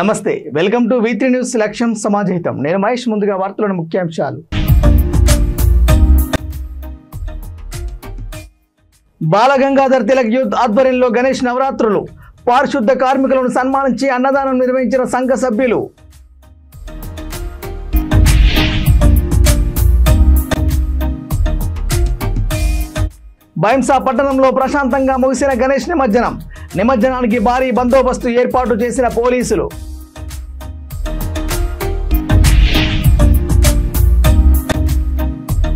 నమస్తే welcome to V3 news లక్ష్యం సమాజహితం నేను మహేష్ ముందుగా వార్తలను ముఖ్యాంశాలు బాలగంగాధర్ తిలక్ యూత్ ఆధ్వర్యంలో గణేష్ నవరాత్రులు పారిశుద్ధ కార్మికులను సన్మానించి అన్నదానం నిర్వహించిన సంఘ సభ్యులు బైంసా పట్టణంలో ప్రశాంతంగా ముగిసిన గణేష్ నిమజ్జనానికి భారీ బందోబస్తు ఏర్పాటు చేసిన పోలీసులు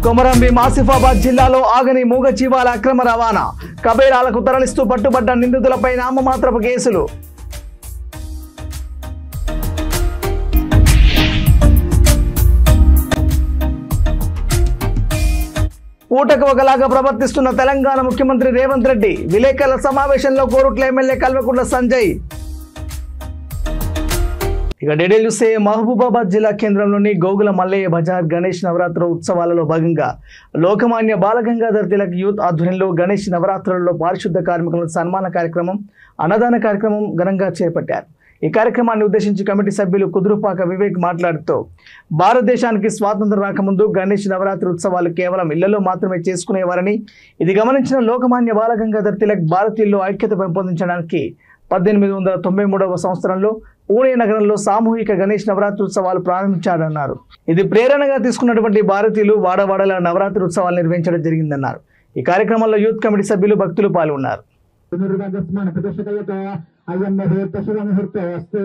కొమరంభీం ఆసిఫాబాద్ జిల్లాలో ఆగని మూగ జీవాల అక్రమ రవాణా కబేరాలకు తరలిస్తూ పట్టుబడ్డ నిందితులపై నామమాత్రపు కేసులు పూటకు ఒకలాగా ప్రవర్తిస్తున్న తెలంగాణ ముఖ్యమంత్రి రేవంత్ రెడ్డి విలేకరుల సమావేశంలో కోరుట్ల ఎమ్మెల్యే కల్వకుంట్ల సంజయ్. ఇక డీటెయిల్ చూస్తే మహబూబాబాద్ జిల్లా కేంద్రంలోని గోగుల మల్లయ్య బజార్ గణేష్ నవరాత్రి ఉత్సవాలలో భాగంగా లోకమాన్య బాలగంగాధర్ తిలక్ యూత్ ఆధ్వర్యంలో గణేష్ నవరాత్రులలో పారిశుద్ధ కార్మికుల సన్మాన కార్యక్రమం అన్నదాన కార్యక్రమం ఘనంగా చేపట్టారు. ఈ కార్యక్రమాన్ని ఉద్దేశించి కమిటీ సభ్యులు కుదురుపాక వివేక్ మాట్లాడుతూ భారతదేశానికి స్వాతంత్రం రాకముందు గణేష్ నవరాత్రి ఉత్సవాలు కేవలం ఇళ్లలో మాత్రమే చేసుకునేవారని ఇది గమనించిన లోకమాన్య బాలగంగాధర్ తిలక్ భారతీయుల్లో ఐక్యత పెంపొందించడానికి 1893వ సంవత్సరంలో పూణే నగరంలో సామూహిక గణేష్ నవరాత్రి ఉత్సవాలు ప్రారంభించారన్నారు. ఇది ప్రేరణగా తీసుకున్నటువంటి భారతీయులు వాడవాడల నవరాత్రి ఉత్సవాలు నిర్వహించడం జరిగిందన్నారు. ఈ కార్యక్రమంలో యూత్ కమిటీ సభ్యులు భక్తులు పాల్గొన్నారు. अयं मुहूर्तशुभमुहूर्तोऽस्तु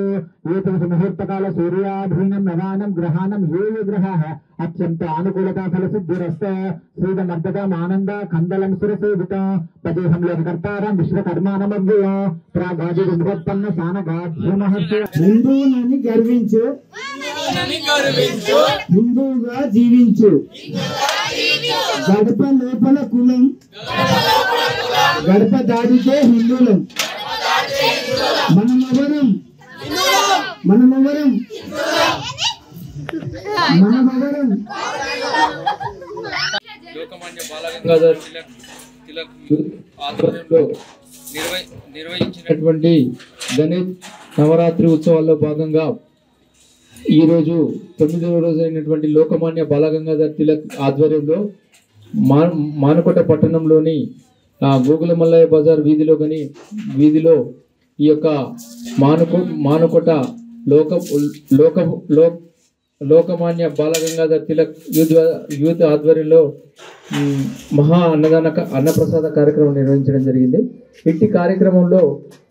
एतदुमुहूर्तकाल सूर्याधीनं नवानं ग्रहाणं ये ग्रहाः अत्यन्त अनुकूलता फलसिद्धिरस्तु श्रीदमर्दकम् आनन्द कन्दलं सुरसेवितं पदेहं लोककर्तारं विश्वकर्मानमव्ययो प्रागादिमुत्पन्न सानगाध्यमहस्य हिंदूननि गर्विंचु हिंदूगा जीविंचु గడప లోపల కులం గడప దాడితే హిందువులం మనమవరం లోకమాన్య బాలగంగాధర్ తిలక్ ఆధ్వర్యంలో నిర్వహించినటువంటి గణేష్ నవరాత్రి ఉత్సవాల్లో భాగంగా ఈరోజు 9వ రోజు అయినటువంటి లోకమాన్య బాలగంగాధర్ తిలక్ ఆధ్వర్యంలో మానకోట పట్టణంలోని గోగుల మల్లయ్య బజార్ వీధిలో ఈ యొక్క మానకోట లోకమాన్య బాలగంగాధర్ తిలక్ యూత్ ఆధ్వర్యంలో మహా అన్నప్రసాద కార్యక్రమం నిర్వహించడం జరిగింది. ఇట్టి కార్యక్రమంలో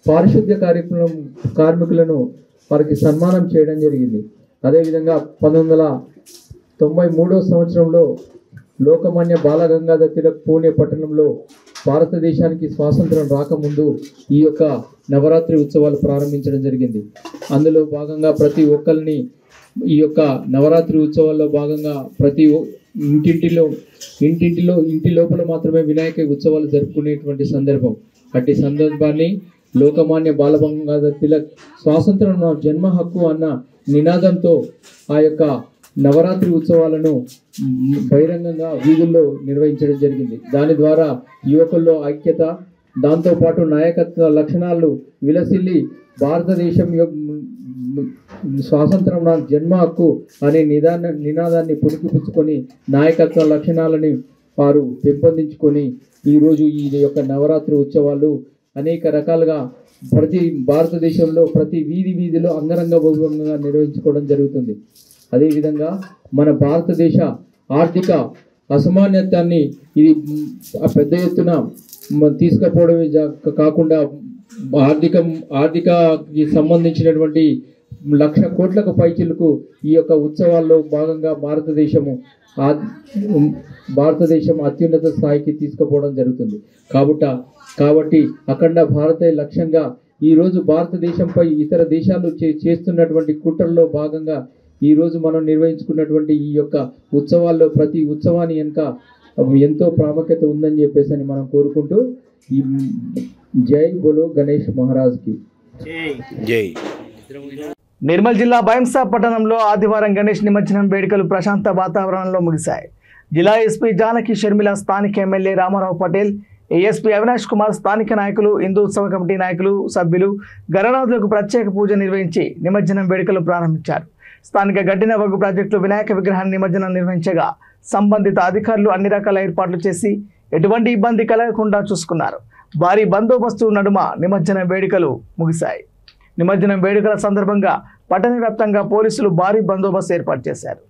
పారిశుద్ధ్య కార్మికులను వారికి సన్మానం చేయడం జరిగింది. అదేవిధంగా 1993వ సంవత్సరంలో లోకమాన్య బాలగంగాధర్ తిలక్ పూణే పట్టణంలో భారతదేశానికి స్వాతంత్రం రాకముందు ఈ యొక్క నవరాత్రి ఉత్సవాలు ప్రారంభించడం జరిగింది. అందులో భాగంగా ప్రతి ఒక్కరిని ఈ యొక్క నవరాత్రి ఉత్సవాల్లో భాగంగా ప్రతి ఇంటి లోపల మాత్రమే వినాయక ఉత్సవాలు జరుపుకునేటువంటి సందర్భం. అట్టి సందర్భాన్ని లోకమాన్య బాలగంగాధర్ తిలక్ స్వాతంత్రం నా జన్మ హక్కు అన్న నినాదంతో ఆ యొక్క నవరాత్రి ఉత్సవాలను బహిరంగంగా వీధుల్లో నిర్వహించడం జరిగింది. దాని ద్వారా యువకుల్లో ఐక్యత, దాంతోపాటు నాయకత్వ లక్షణాలు విలసిల్లి భారతదేశం స్వాతంత్రం నా జన్మ హక్కు అనే నినాదాన్ని పుణికిపుచ్చుకొని నాయకత్వ లక్షణాలని వారు పెంపొందించుకొని ఈరోజు ఈ యొక్క నవరాత్రి ఉత్సవాలు అనేక రకాలుగా భారతదేశంలో ప్రతి వీధిలో అంగరంగ వైభవంగా నిర్వహించుకోవడం జరుగుతుంది. అదేవిధంగా మన భారతదేశ ఆర్థిక అసమానత్యాన్ని ఇది పెద్ద ఎత్తున తీసుకుపోవడమే కాకుండా ఆర్థికకి సంబంధించినటువంటి 1,00,000 కోట్లకు పైచిలకు ఈ యొక్క ఉత్సవాల్లో భాగంగా భారతదేశం అత్యున్నత స్థాయికి తీసుకుపోవడం జరుగుతుంది. కాబట్టి అఖండ భారతీయ లక్ష్యంగా ఈరోజు భారతదేశంపై ఇతర దేశాలు చేస్తున్నటువంటి కుట్రల్లో భాగంగా ఈరోజు మనం నిర్వహించుకున్నటువంటి ఈ యొక్క ఉత్సవాల్లో ప్రతి ఉత్సవాన్ని వెనుక ఎంతో ప్రాముఖ్యత ఉందని చెప్పేసి మనం కోరుకుంటూ ఈ జై బోలో గణేష్ మహారాజ్కి జై. నిర్మల్ జిల్లా బైంసా పట్టణంలో ఆదివారం గణేష్ నిమజ్జనం వేడుకలు ప్రశాంత వాతావరణంలో ముగిశాయి. జిల్లా ఎస్పీ జానకి షర్మిల, స్థానిక ఎమ్మెల్యే రామారావు పటేల్, ఏఎస్పీ అవినాష్ కుమార్ స్థానిక నాయకులు, హిందూ ఉత్సవ కమిటీ నాయకులు, సభ్యులు గణనాథులకు ప్రత్యేక పూజ నిర్వహించి నిమజ్జనం వేడుకలు ప్రారంభించారు. స్థానిక గడ్డిన వగ్గు ప్రాజెక్టులో వినాయక విగ్రహాన్ని నిమజ్జనం నిర్వహించగా సంబంధిత అధికారులు అన్ని రకాల ఏర్పాట్లు చేసి ఎటువంటి ఇబ్బంది కలగకుండా చూసుకున్నారు. భారీ బందోబస్తు నడుమ నిమజ్జనం వేడుకలు ముగిశాయి. నిమజ్జనం వేడుకల సందర్భంగా పట్టణ వ్యాప్తంగా పోలీసులు భారీ బందోబస్తు ఏర్పాటు చేశారు.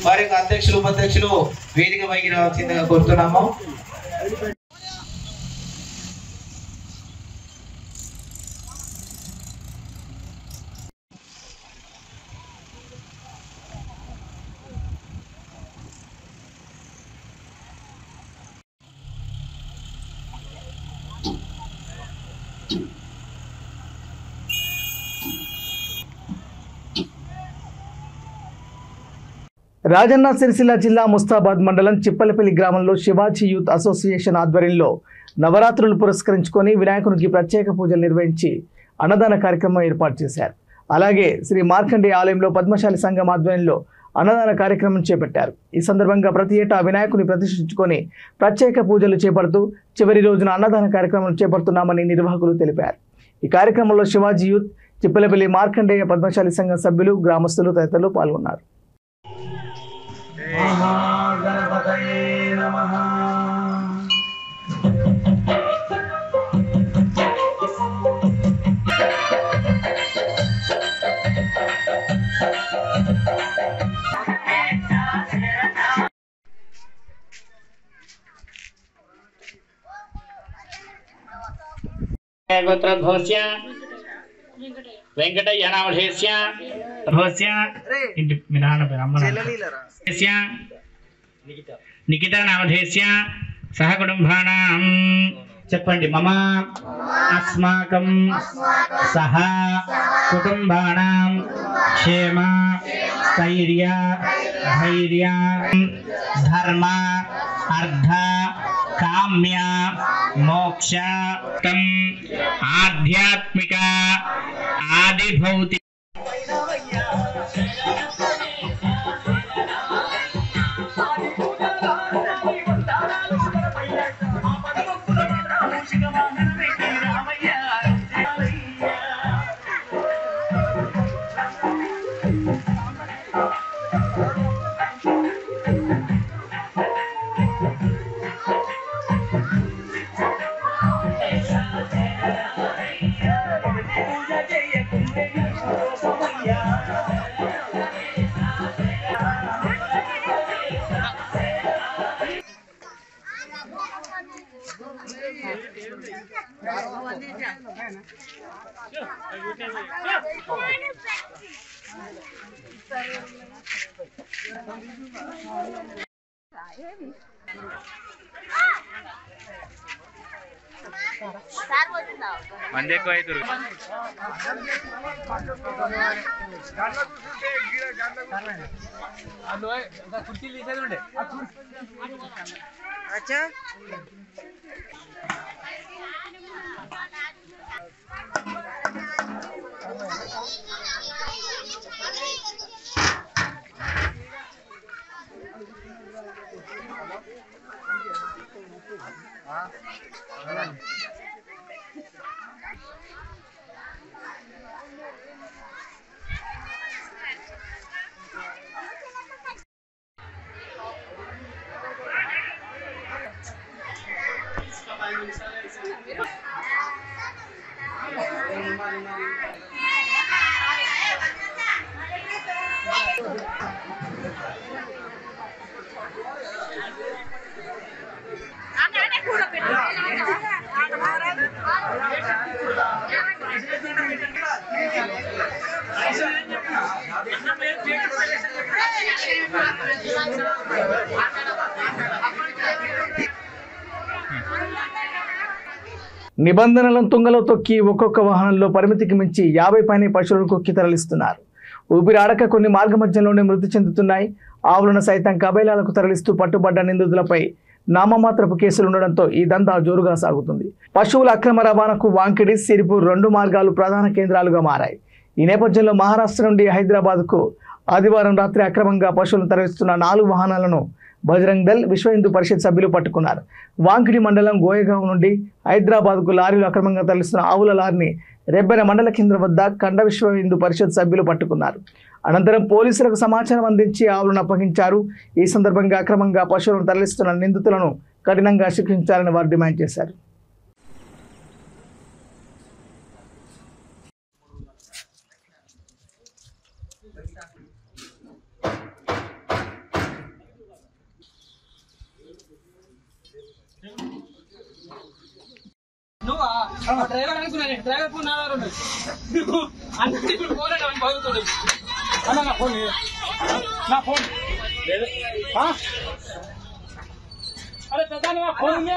వారి అధ్యక్షులు ఉపాధ్యక్షులు వేదిక పైకి రావాల్సిందిగా కోరుతున్నాము. రాజన్న సిరిసిల్ల జిల్లా ముస్తాబాద్ మండలం చిప్పలపల్లి గ్రామంలో శివాజీ యూత్ అసోసియేషన్ ఆధ్వర్యంలో నవరాత్రులు పురస్కరించుకొని వినాయకునికి ప్రత్యేక పూజలు నిర్వహించి అన్నదాన కార్యక్రమం ఏర్పాటు చేశారు. అలాగే శ్రీ మార్కండే ఆలయంలో పద్మశాలి సంఘం ఆధ్వర్యంలో అన్నదాన కార్యక్రమం చేపట్టారు. ఈ సందర్భంగా ప్రతి ఏటా వినాయకుని ప్రతిష్ఠించుకొని ప్రత్యేక పూజలు చేపడుతూ చివరి రోజున అన్నదాన కార్యక్రమం చేపడుతున్నామని నిర్వాహకులు తెలిపారు. ఈ కార్యక్రమంలో శివాజీ యూత్, చిప్పలపల్లి మార్కండేయ పద్మశాలి సంఘం సభ్యులు, గ్రామస్తులు తదితరులు పాల్గొన్నారు. గణపతయే నమః. गोत्रध्वस्य वेंकटయ్య నామధేస్య ధ్వస్య ఇంటి విధాన బ్రాహ్మణస్య నిఖిత నామధేస్య సహ కుటుంబానాం చెప్పండి. మమ అస్మాకం సహ కుటుంబానాం క్షేమ స్థైర్య ధైర్య ధర్మ అర్థ కామ్య మోక్ష ఆధ్యాత్మిక ఆదిభౌతిక మంది ఎక్కువ అవుతారు. కుర్చీలు తీసేది ఉండే. నిబంధనలను తుంగలో తొక్కి ఒక్కొక్క వాహనంలో పరిమితికి మించి 50 పైనే పశువులను కొక్కి తరలిస్తున్నారు. ఊపిరి ఆడక కొన్ని మార్గ మధ్యంలోనే మృతి చెందుతున్నాయి. ఆవులను సైతం కబేలాలకు తరలిస్తూ పట్టుబడ్డ నిందితులపై నామమాత్రపు కేసులు ఉండడంతో ఈ దందా జోరుగా సాగుతుంది. పశువుల అక్రమ రవాణాకు వాంకిడి, సిరిపూర్ 2 మార్గాలు ప్రధాన కేంద్రాలుగా మారాయి. ఈ నేపథ్యంలో మహారాష్ట్ర నుండి హైదరాబాద్కు ఆదివారం రాత్రి అక్రమంగా పశువులను తరలిస్తున్న 4 వాహనాలను బజరంగ్ దళ్, విశ్వ హిందూ పరిషత్ సభ్యులు పట్టుకున్నారు. వాంకిడి మండలం గోయగావ్ నుండి హైదరాబాద్కు లారీలు అక్రమంగా తరలిస్తున్న ఆవుల లారీని రెబ్బెన మండల కేంద్రం వద్ద కండ విశ్వ హిందూ పరిషత్ సభ్యులు పట్టుకున్నారు. అనంతరం పోలీసులకు సమాచారం అందించి ఆవులను అప్పగించారు. ఈ సందర్భంగా అక్రమంగా పశువులను తరలిస్తున్న నిందితులను కఠినంగా శిక్షించాలని వారు డిమాండ్ చేశారు. డ్రైవర్ అనుకున్నాను. డ్రైవర్ ఫోన్ అన్నీ ఇప్పుడు ఫోన్ బాగుతుంది అన్న. నా ఫోన్ నా ఫోన్ అరే పెద్దాన్ని మా ఫోన్ ఉందే.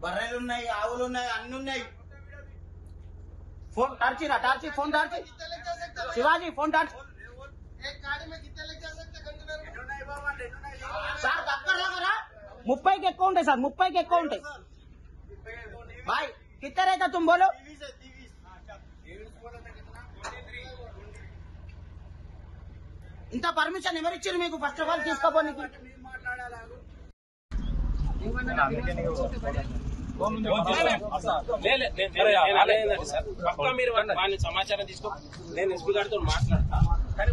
బర్రెలు ఉన్నాయి, ఆవులు ఉన్నాయి, అన్ని ఉన్నాయి. ఫోన్ టార్చిరా, torch phone torch Shivaji phone torch sir దగ్గర దగ్గర 30 ఎక్కువ ఉంటాయి సార్, 30 ఎక్కువ ఉంటాయి. भाई कितना रहता तुम बोलो. ఇంత పర్మిషన్ ఎవరు ఇచ్చారు మీకు? ఫస్ట్ ఆఫ్ ఆల్ తీసుకోపోనికి సమాచారం తీసుకో. నేను ఎస్పీ గారితో మాట్లాడతా. కానీ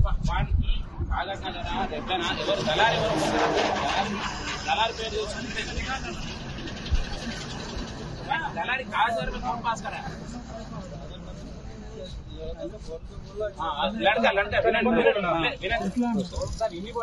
ఎవరు దళారు పేరు చూసుకుంటే दलाली कहा सर में कौन पास करा है? लड़का लड़का सर इन्हीं को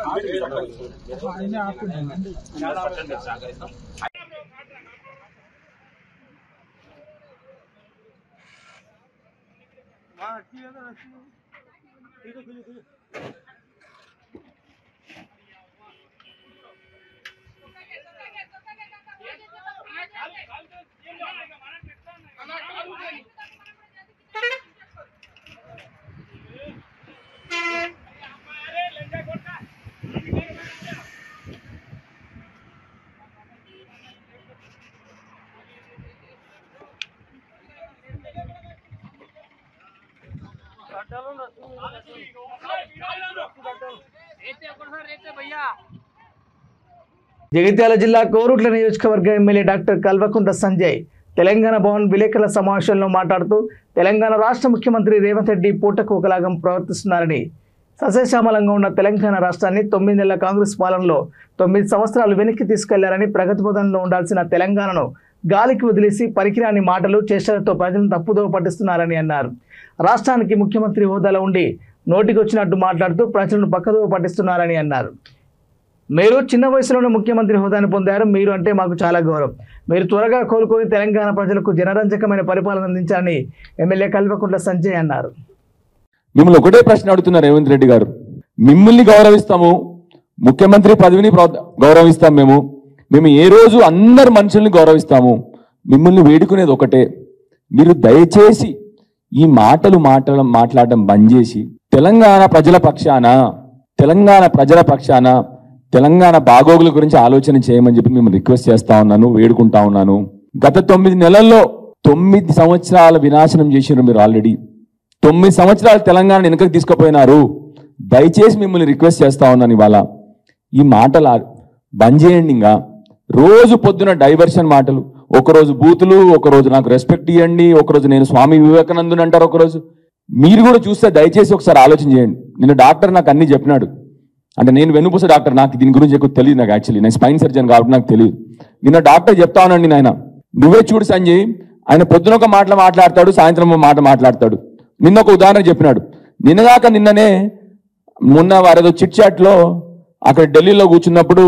జగిత్యాల జిల్లా కోరుట్ల నియోజకవర్గ ఎమ్మెల్యే డాక్టర్ కల్వకుంట్ల సంజయ్ తెలంగాణ భవన్ విలేకరుల సమావేశంలో మాట్లాడుతూ తెలంగాణ రాష్ట్ర ముఖ్యమంత్రి రేవంత్ రెడ్డి పూటకు ఒకలాగా ప్రవర్తిస్తున్నారని, సస్యశ్యామలంగా ఉన్న తెలంగాణ రాష్ట్రాన్ని 9 నెలల కాంగ్రెస్ పాలనలో 9 సంవత్సరాలు వెనక్కి తీసుకెళ్లారని, ప్రగతి పథంలో ఉండాల్సిన తెలంగాణను గాలికి వదిలేసి పరికిరాని మాటలు చేష్టలతో ప్రజలను తప్పుదోవ పట్టిస్తున్నారని అన్నారు. రాష్ట్రానికి ముఖ్యమంత్రి హోదాలో ఉండి నోటికొచ్చినట్టు మాట్లాడుతూ ప్రజలను పక్కదోవ పట్టిస్తున్నారని అన్నారు. మీరు చిన్న వయసులోనే ముఖ్యమంత్రి హోదాను పొందారు. మీరు అంటే మాకు చాలా గౌరవం. మీరు త్వరగా కోలుకొని తెలంగాణ ప్రజలకు జనరంజకమైన పరిపాలన అందించాలని ఎమ్మెల్యే కల్వకుంట్ల సంజయ్ అన్నారు. మిమ్మల్ని ఒకటే ప్రశ్న అడుగుతున్నారు రేవంత్ రెడ్డి గారు. మిమ్మల్ని గౌరవిస్తాము, ముఖ్యమంత్రి పదవిని గౌరవిస్తాం. మేము ఏ రోజు అందరు మనుషుల్ని గౌరవిస్తాము. మిమ్మల్ని వేడుకునేది ఒకటే, మీరు దయచేసి ఈ మాటలు మాట్లాడడం బంద్ చేసి తెలంగాణ ప్రజల పక్షాన తెలంగాణ బాగోగుల గురించి ఆలోచన చేయమని చెప్పి మేము రిక్వెస్ట్ చేస్తా ఉన్నాను, వేడుకుంటా ఉన్నాను. గత 9 నెలల్లో 9 సంవత్సరాల వినాశనం చేసినారు మీరు. ఆల్రెడీ 9 సంవత్సరాలు తెలంగాణ వెనుకకు తీసుకుపోయినారు. దయచేసి మిమ్మల్ని రిక్వెస్ట్ చేస్తా ఉన్నాను, ఇవాళ ఈ మాటలు బంద్ చేయండి. ఇంకా రోజు పొద్దున డైవర్షన్ మాటలు, ఒకరోజు బూతులు, ఒకరోజు నాకు రెస్పెక్ట్ ఇవ్వండి, ఒకరోజు నేను స్వామి వివేకానందుని అంటారు ఒకరోజు. మీరు కూడా చూస్తే దయచేసి ఒకసారి ఆలోచన చేయండి. నిన్న డాక్టర్ నాకు అన్ని చెప్పినాడు. అంటే నేను వెన్నుపూస డాక్టర్, నాకు దీని గురించి ఎక్కువ తెలియదు. నాకు యాక్చువల్లీ నేను స్పైన్ సర్జన్ కాబట్టి నాకు తెలియదు. నిన్న డాక్టర్ చెప్తా ఉన్నాండి, నాయన నువ్వే చూడు సంజయ్, ఆయన పొద్దున ఒక మాట మాట్లాడతాడు, సాయంత్రం ఒక మాట మాట్లాడతాడు. నిన్న ఒక ఉదాహరణ చెప్పినాడు. నిన్ననే మొన్న వారేదో చిట్ చాట్లో అక్కడ ఢిల్లీలో కూర్చున్నప్పుడు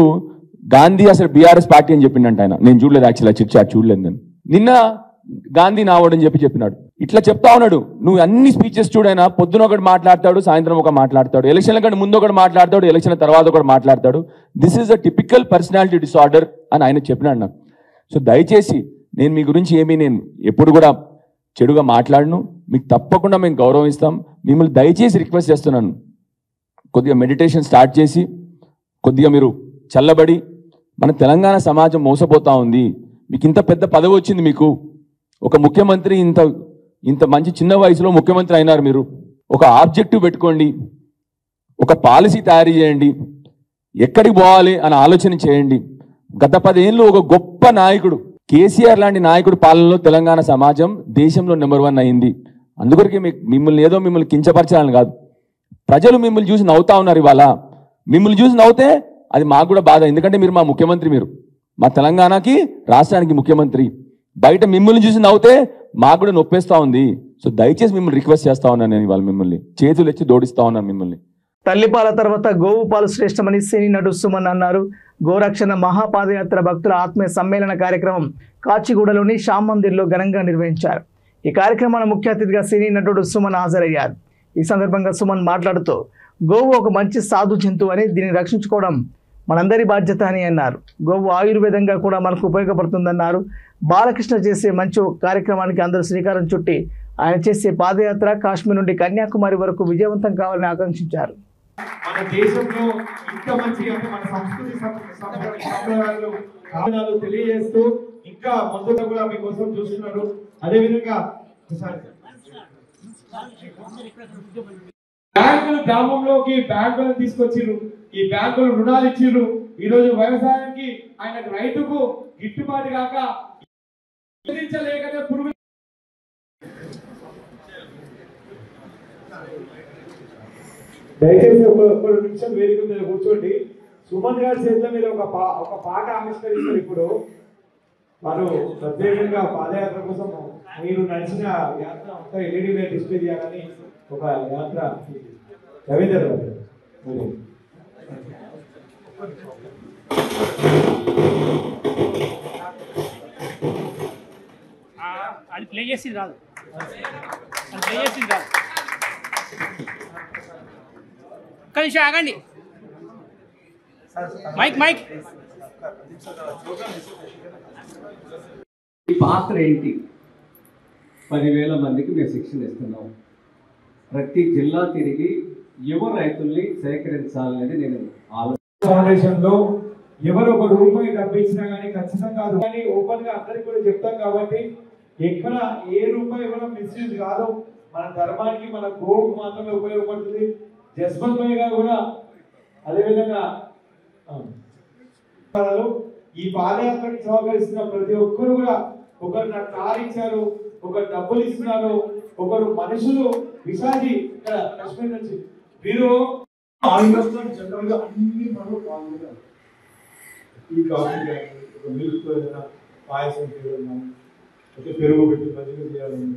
గాంధీ అసలు బీఆర్ఎస్ పార్టీ అని చెప్పిండంట ఆయన. నేను చూడలేదు యాక్చువల్లీ, చిట్ చాట్ చూడలేదు నేను. నిన్న గాంధీ నావడని చెప్పినాడు. ఇట్లా చెప్తా ఉన్నాడు. నువ్వు అన్ని స్పీచెస్ చూడైనా పొద్దున ఒకటి మాట్లాడతాడు, సాయంత్రం ఒక మాట్లాడతాడు, ఎలక్షన్ల కంటే ముందు ఒకటి మాట్లాడతాడు, ఎలక్షన్ తర్వాత ఒకటి మాట్లాడతాడు. This is a typical personality disorder అని ఆయన చెప్పినాడు నాకు. సో దయచేసి నేను మీ గురించి నేను ఎప్పుడు కూడా చెడుగా మాట్లాడను. మీకు తప్పకుండా మేము గౌరవిస్తాం. మిమ్మల్ని దయచేసి రిక్వెస్ట్ చేస్తున్నాను, కొద్దిగా మెడిటేషన్ స్టార్ట్ చేసి కొద్దిగా మీరు చల్లబడి, మన తెలంగాణ సమాజం మోసపోతా ఉంది. మీకు ఇంత పెద్ద పదవి వచ్చింది, మీకు ఒక ముఖ్యమంత్రి ఇంత మంచి చిన్న వయసులో ముఖ్యమంత్రి అయినారు. మీరు ఒక ఆబ్జెక్టివ్ పెట్టుకోండి, ఒక పాలసీ తయారు చేయండి, ఎక్కడికి పోవాలి అని ఆలోచన చేయండి. గత 10 ఏళ్ళు ఒక గొప్ప నాయకుడు కేసీఆర్ లాంటి నాయకుడు పాలనలో తెలంగాణ సమాజం దేశంలో నెంబర్ 1 అయింది. అందుకొరకే మిమ్మల్ని కించపరచాలని కాదు, ప్రజలు మిమ్మల్ని చూసి నవ్వుతా ఉన్నారు. ఇవాళ మిమ్మల్ని చూసి నవ్వుతే అది మాకు కూడా బాధ. ఎందుకంటే మీరు మా ముఖ్యమంత్రి, మీరు మా తెలంగాణకి రాష్ట్రానికి ముఖ్యమంత్రి. బయట మిమ్మల్ని చూసి నవ్వుతే మాకు కూడా నొప్పేస్తా ఉంది. సో దయచేసి మిమ్మల్ని రిక్వెస్ట్ చేస్తా ఉన్నాను నేను. ఇవాళ మిమ్మల్ని చేతులు ఎత్తి దోడిస్తా ఉన్నాను మిమ్మల్ని. తల్లిపాల తర్వాత గోవు పాలు శ్రేష్టమని సినీ నటుడు సుమన్ అన్నారు. గోరక్షణ మహాపాదయాత్ర భక్తుల ఆత్మీయ సమ్మేళన కార్యక్రమం కాచిగూడలోని శ్యామ్ మందిర్లో ఘనంగా నిర్వహించారు. ఈ కార్యక్రమానికి ముఖ్య అతిథిగా సినీ నటుడు సుమన్ హాజరయ్యారు. ఈ సందర్భంగా సుమన్ మాట్లాడుతూ గోవు ఒక మంచి సాధు జంతువు అని, దీన్ని రక్షించుకోవడం మనందరి బాధ్యత అని అన్నారు. గోవు ఆయుర్వేదంగా కూడా మనకు ఉపయోగపడుతుందన్నారు. బాలకృష్ణ చేసే మంచి కార్యక్రమానికి అందరూ శ్రీకారం చుట్టి ఆయన చేసే పాదయాత్ర కాశ్మీర్ నుండి కన్యాకుమారి వరకు విజయవంతం కావాలని ఆకాంక్షించారు. మన దేశంలో ఇంత మంచి అంటే మన సంస్కృతి సంప్రదాయాలు తెలియజేస్తూ ఇంకా ముందుగా కూడా మీకోసం చూస్తున్నారు. అదేవిధంగా బ్యాంకులు గ్రామంలోకి బ్యాంకులను తీసుకొచ్చిర్రు, ఈ బ్యాంకులు రుణాలు ఇచ్చిర్రు. ఈ రోజు వ్యవసాయానికి ఆయన రైతుకు గిట్టుబాటు కాక పురుగు. దయచేసి ఒక నిమిషం వేదిక మీద కూర్చోండి. సుమన్ గారి చేతుల మీద ఒక పాట ఆవిష్కరిస్తారు. ఇప్పుడు వారు ప్రత్యేకంగా పాదయాత్ర కోసం మీరు నడిచిన యాత్ర అంతా ఎల్ఈడి మీద డిస్ప్లే చేయాలని ఒక యాత్ర రవీందర్ గారు అది ప్లే చేసింది రాదు, అది ప్లే చేసింది రాదు. ఒక్క నిమిషం ఆగండి. మైక్ ఈ పాత్ర ఏంటి? 10,000 మందికి మేము శిక్షణ ఇస్తున్నాం. ప్రతి జిల్లా తిరిగి యువ రైతుల్ని సేకరించాలనేది నేను ఫౌండేషన్ లో ఎవరు ఒక రూపాయి డబ్బు ఇచ్చినా కానీ ఖచ్చితంగా కానీ ఓపెన్ గా అందరికి కూడా చెప్తాం కాబట్టి ఎక్కడ ఏ రూపాయి కూడా మిస్యూజ్ కాదు. మన ధర్మానికి మన గోవుకు మాత్రమే ఉపయోగపడుతుంది. జస్వంత్ భాయ్ గారు కూడా అదేవిధంగా ఈ పాదయాత్రకు సహకరిస్తున్న ప్రతి ఒక్కరు కూడా, ఒకరు నాకు కారు ఇచ్చారు, ఒకరు డబ్బులు ఇస్తున్నారు, ఒకరు మనుషులు విశాఖి ఇక్కడ కాశ్మీర్ నుంచి వీరు జనరల్ గా అన్ని పనులు పాల్గొన్నారు. ఈ కాఫీ మిల్క్ పాయసం చేయడం, పెరుగు పెట్టి మజ్జిగ చేయాలని,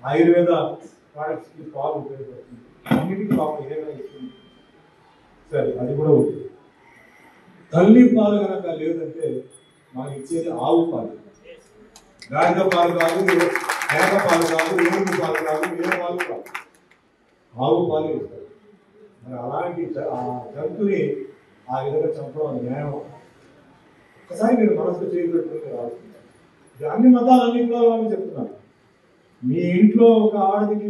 ఆయుర్వేద ప్రొడక్ట్స్ కి పాలు ఉపయోగపడుతుంది. అన్నిటికీ పాపం ఏదైనా ఇస్తుంది. సరే, అది కూడా ఉంటుంది. తల్లి పాలు కనుక లేదంటే మాకు ఇచ్చేది ఆవు పాలు. గాడిద పాలు కాదు, మేక పాలు కాదు, ఏనుగు పాలు కాదు, ఏ పాలు కాదు, ఆవు పాలు ఇస్తారు. మరి అలాంటి ఆ జంతుని ఆ విధంగా చంపడం న్యాయం. ఒకసారి మీరు మనసు చేయబెట్టుకుని ఆలోచించారు. అన్ని మతాలన్నీ కూడా వాళ్ళు చెప్తున్నారు. మీ ఇంట్లో ఒక ఆడదికి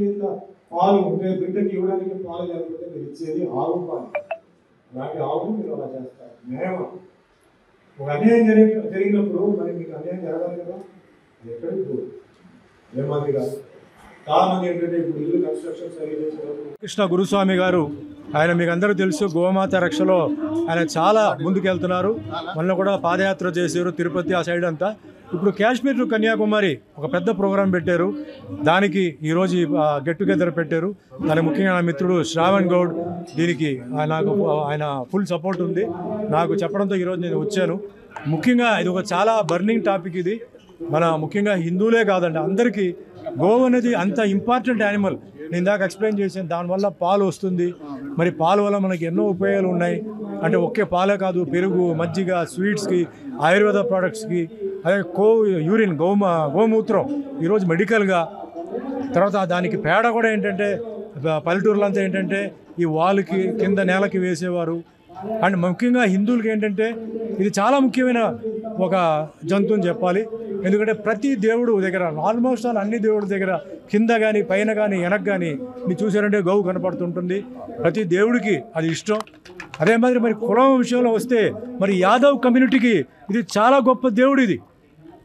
పాలు ఉంటే బిడ్డకి ఇవ్వడానికి పాలు లేకపోతే మీరు ఇచ్చేది ఆవు పాలు. అలాంటి ఆవుని మీరు అలా చేస్తారు. న్యాయం. ఒక అన్యాయం జరిగినప్పుడు మరి మీకు అన్యాయం జరగాలి కదా, అది ఎక్కడికి పోదు. ఏమాదిరి కాదు. చాలా మంది ఏంటంటే ఇప్పుడు ఇల్లు కన్స్ట్రక్షన్ సరిగ్గా చేసేటప్పుడు కృష్ణ గురుస్వామి గారు, ఆయన మీకు అందరూ తెలుసు, గోమాత రక్షలో ఆయన చాలా ముందుకెళ్తున్నారు. మొన్న కూడా పాదయాత్ర చేశారు తిరుపతి ఆ సైడ్ అంతా. ఇప్పుడు కాశ్మీర్ టు కన్యాకుమారి ఒక పెద్ద ప్రోగ్రాం పెట్టారు. దానికి ఈరోజు గెట్ టుగెదర్ పెట్టారు. దాని ముఖ్యంగా నా మిత్రుడు శ్రావణ్ గౌడ్ దీనికి ఆయన ఫుల్ సపోర్ట్ ఉంది. నాకు చెప్పడంతో ఈరోజు నేను వచ్చాను. ముఖ్యంగా ఇది ఒక చాలా బర్నింగ్ టాపిక్. ఇది మన ముఖ్యంగా హిందువులే కాదండి, అందరికీ గోవు అనేది అంత ఇంపార్టెంట్ యానిమల్. నేను ఇందాక ఎక్స్ప్లెయిన్ చేశాను. దానివల్ల పాలు వస్తుంది. మరి పాలు వల్ల మనకి ఎన్నో ఉపయోగాలు ఉన్నాయి. అంటే ఒకే పాలే కాదు, పెరుగు, మజ్జిగ, స్వీట్స్కి, ఆయుర్వేద ప్రోడక్ట్స్కి, అదే యూరిన్ గోమూత్రం ఈరోజు మెడికల్గా. తర్వాత దానికి పేడ కూడా ఏంటంటే పల్లెటూరులో అంతా ఏంటంటే ఈ వాల్కి కింద నేలకి వేసేవారు. అండ్ ముఖ్యంగా హిందువులకి ఏంటంటే ఇది చాలా ముఖ్యమైన ఒక జంతువుని చెప్పాలి. ఎందుకంటే ప్రతి దేవుడు దగ్గర, ఆల్మోస్ట్ ఆల్ అన్ని దేవుడి దగ్గర కింద కానీ పైన కానీ వెనక కానీ మీరు చూసారంటే గోవు కనపడుతుంటుంది. ప్రతి దేవుడికి అది ఇష్టం. అదే మరి కులం విషయంలో వస్తే మరి యాదవ్ కమ్యూనిటీకి ఇది చాలా గొప్ప దేవుడు. ఇది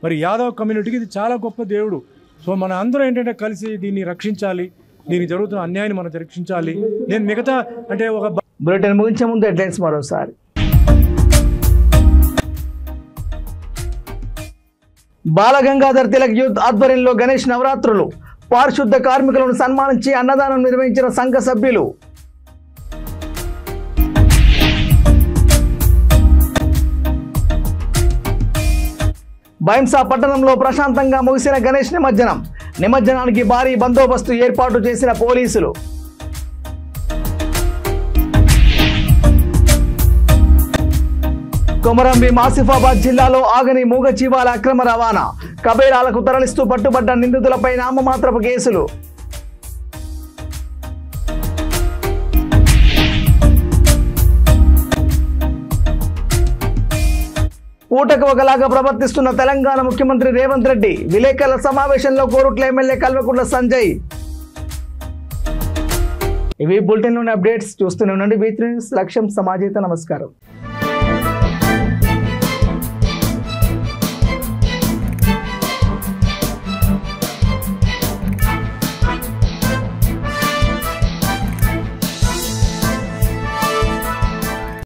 మరి యాదవ్ కమ్యూనిటీకి ఇది చాలా గొప్ప దేవుడు. సో మన అందరూ ఏంటంటే కలిసి దీన్ని రక్షించాలి. దీనికి జరుగుతున్న అన్యాయాన్ని మనం రక్షించాలి. నేను మిగతా అంటే ఒక బులెటిన్ ముగించే ముందు హెడ్లైన్స్ మరోసారి. బాలగంగాధర్ తిలక్ యూత్ ఆధ్వర్యంలో గణేష్ నవరాత్రులు. పారిశుద్ధ కార్మికులను సన్మానించి అన్నదానం నిర్వహించిన సంఘ సభ్యులు. బైంసా పట్టణంలో ప్రశాంతంగా ముగిసిన గణేష్ నిమజ్జనం. నిమజ్జనానికి భారీ బందోబస్తు ఏర్పాటు చేసిన పోలీసులు. కొమరంభీం ఆసిఫాబాద్ జిల్లాలో ఆగని మూగజీవాల అక్రమ రవాణా. కబేరాలకు తరలిస్తూ పట్టుబడ్డ నిందితులపై నామమాత్రపు కేసులు. పూటకు ఒకలాగా ప్రవర్తిస్తున్న తెలంగాణ ముఖ్యమంత్రి రేవంత్ రెడ్డి. విలేకరుల సమావేశంలో కోరుట్ల ఎమ్మెల్యే కల్వకుంట్ల సంజయ్. ఇవి బులెటిన్లోని అప్డేట్స్. చూస్తూనే ఉండండి V3 న్యూస్. లక్ష్యం సమాజేత. నమస్కారం.